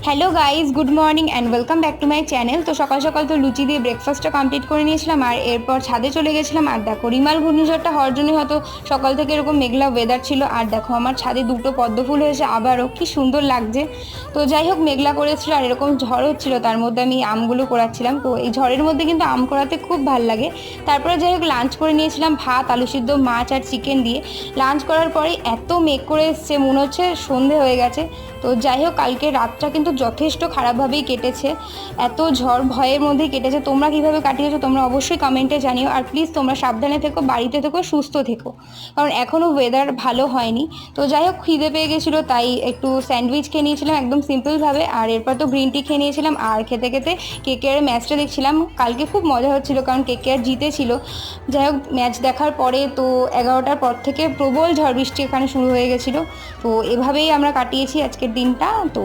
Hello guys, good morning and welcome back to my channel. তো সকাল সকাল তো লুচি দিয়ে ব্রেকফাস্টটা কমপ্লিট করে নিয়েছিলাম, আর এরপর ছাদে চলে গেছিলাম। আর দেখো, রিমাল ঘূর্ণিঝড়টা হওয়ার জন্য হয়তো সকাল থেকে এরকম মেঘলা ওয়েদার ছিল। আর দেখো, আমার ছাদে দুটো পদ্ম ফুল হয়েছে, আবারও কি সুন্দর লাগছে। তো যাই হোক, মেঘলা করেছিল আর এরকম ঝড় হচ্ছিল, তার মধ্যে আমি আমগুলো কোড়াচ্ছিলাম। তো এই ঝড়ের মধ্যে কিন্তু আম কোড়াতে খুব ভালো লাগে। তারপরে যাই হোক, লাঞ্চ করে নিয়েছিলাম ভাত, আলু সিদ্ধ, মাছ আর চিকেন দিয়ে। লাঞ্চ করার পরেই এত মেঘ করে এসছে, মনে হচ্ছে সন্ধে হয়ে গেছে। তো যাই হোক, কালকে রাতটা কিন্তু যথেষ্ট খারাপভাবেই কেটেছে, এত ঝড় ভয়ের মধ্যেই কেটেছে। তোমরা কীভাবে কাটিয়েছো তোমরা অবশ্যই কমেন্টে জানিও। আর প্লিজ তোমরা সাবধানে থেকো, বাড়িতে থেকো, সুস্থ থেকো, কারণ এখনও ওয়েদার ভালো হয়নি। তো যাই হোক, খিদে পেয়ে গেছিলো, তাই একটু স্যান্ডউইচ খেয়ে নিয়েছিলাম একদম সিম্পলভাবে। আর এরপর তো গ্রিন টি খেয়ে নিয়েছিলাম, আর খেতে খেতে কেকেআর ম্যাচটা দেখছিলাম। কালকে খুব মজা হচ্ছিলো, কারণ কেকেআর জিতেছিল। যাই হোক, ম্যাচ দেখার পরে তো 11টার পর থেকে প্রবল ঝড় বৃষ্টি এখানে শুরু হয়ে গেছিলো। তো এভাবেই আমরা কাটিয়েছি আজকের দিনটা। তো